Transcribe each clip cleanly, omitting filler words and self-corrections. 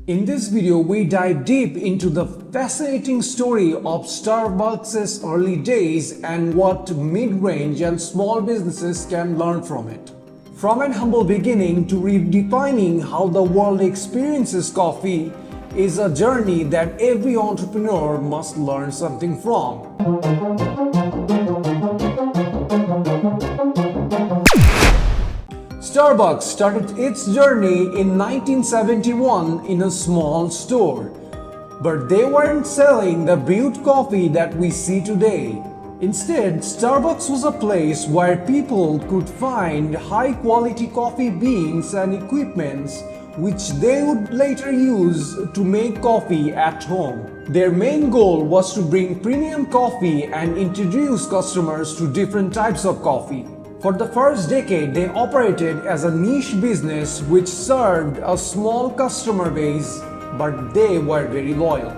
In this video, we dive deep into the fascinating story of Starbucks' early days and what mid-range and small businesses can learn from it. From an humble beginning to redefining how the world experiences coffee is a journey that every entrepreneur must learn something from. Starbucks started its journey in 1971 in a small store, but they weren't selling the brewed coffee that we see today. Instead, Starbucks was a place where people could find high-quality coffee beans and equipments which they would later use to make coffee at home. Their main goal was to bring premium coffee and introduce customers to different types of coffee. For the first decade, they operated as a niche business which served a small customer base, but they were very loyal.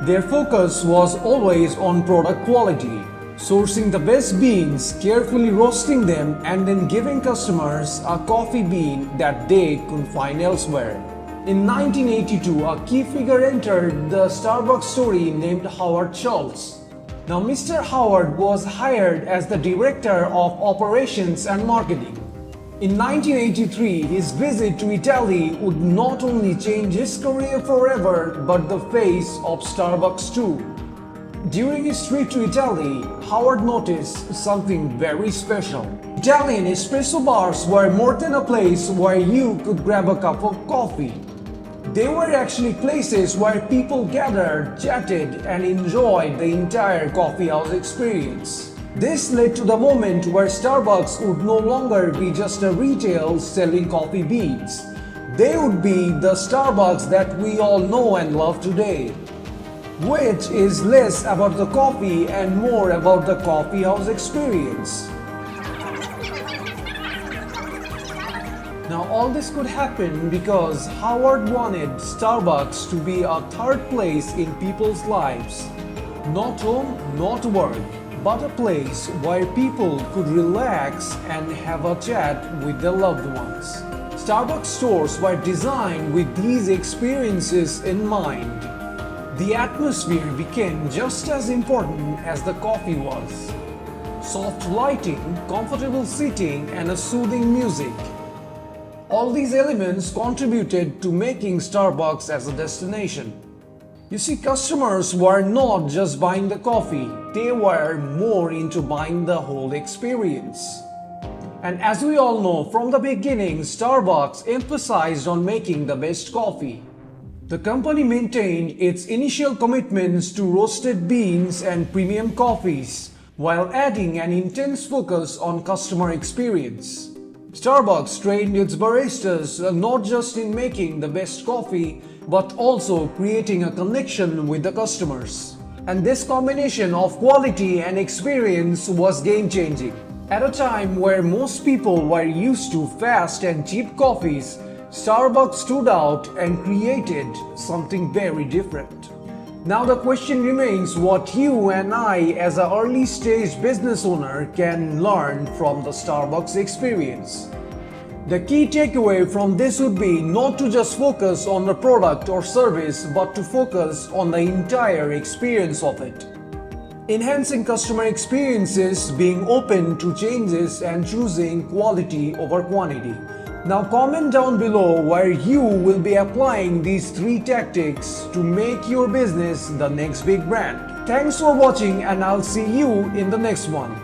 Their focus was always on product quality, sourcing the best beans, carefully roasting them, and then giving customers a coffee bean that they couldn't find elsewhere. In 1982, a key figure entered the Starbucks story named Howard Schultz. Now, Mr. Howard was hired as the Director of Operations and Marketing. In 1983, his visit to Italy would not only change his career forever, but the face of Starbucks too. During his trip to Italy, Howard noticed something very special. Italian espresso bars were more than a place where you could grab a cup of coffee. They were actually places where people gathered, chatted, and enjoyed the entire coffeehouse experience. This led to the moment where Starbucks would no longer be just a retail selling coffee beans. They would be the Starbucks that we all know and love today, which is less about the coffee and more about the coffeehouse experience. Now, all this could happen because Howard wanted Starbucks to be a third place in people's lives. Not home, not work, but a place where people could relax and have a chat with their loved ones. Starbucks stores were designed with these experiences in mind. The atmosphere became just as important as the coffee was. Soft lighting, comfortable seating, and a soothing music. All these elements contributed to making Starbucks as a destination. You see, customers were not just buying the coffee, they were more into buying the whole experience. And as we all know, from the beginning, Starbucks emphasized on making the best coffee. The company maintained its initial commitments to roasted beans and premium coffees, while adding an intense focus on customer experience. Starbucks trained its baristas not just in making the best coffee, but also creating a connection with the customers. And this combination of quality and experience was game-changing. At a time where most people were used to fast and cheap coffees, Starbucks stood out and created something very different. Now the question remains what you and I as an early stage business owner can learn from the Starbucks experience. The key takeaway from this would be not to just focus on the product or service, but to focus on the entire experience of it. Enhancing customer experiences, being open to changes, and choosing quality over quantity. Now comment down below where you will be applying these 3 tactics to make your business the next big brand. Thanks for watching, and I'll see you in the next one.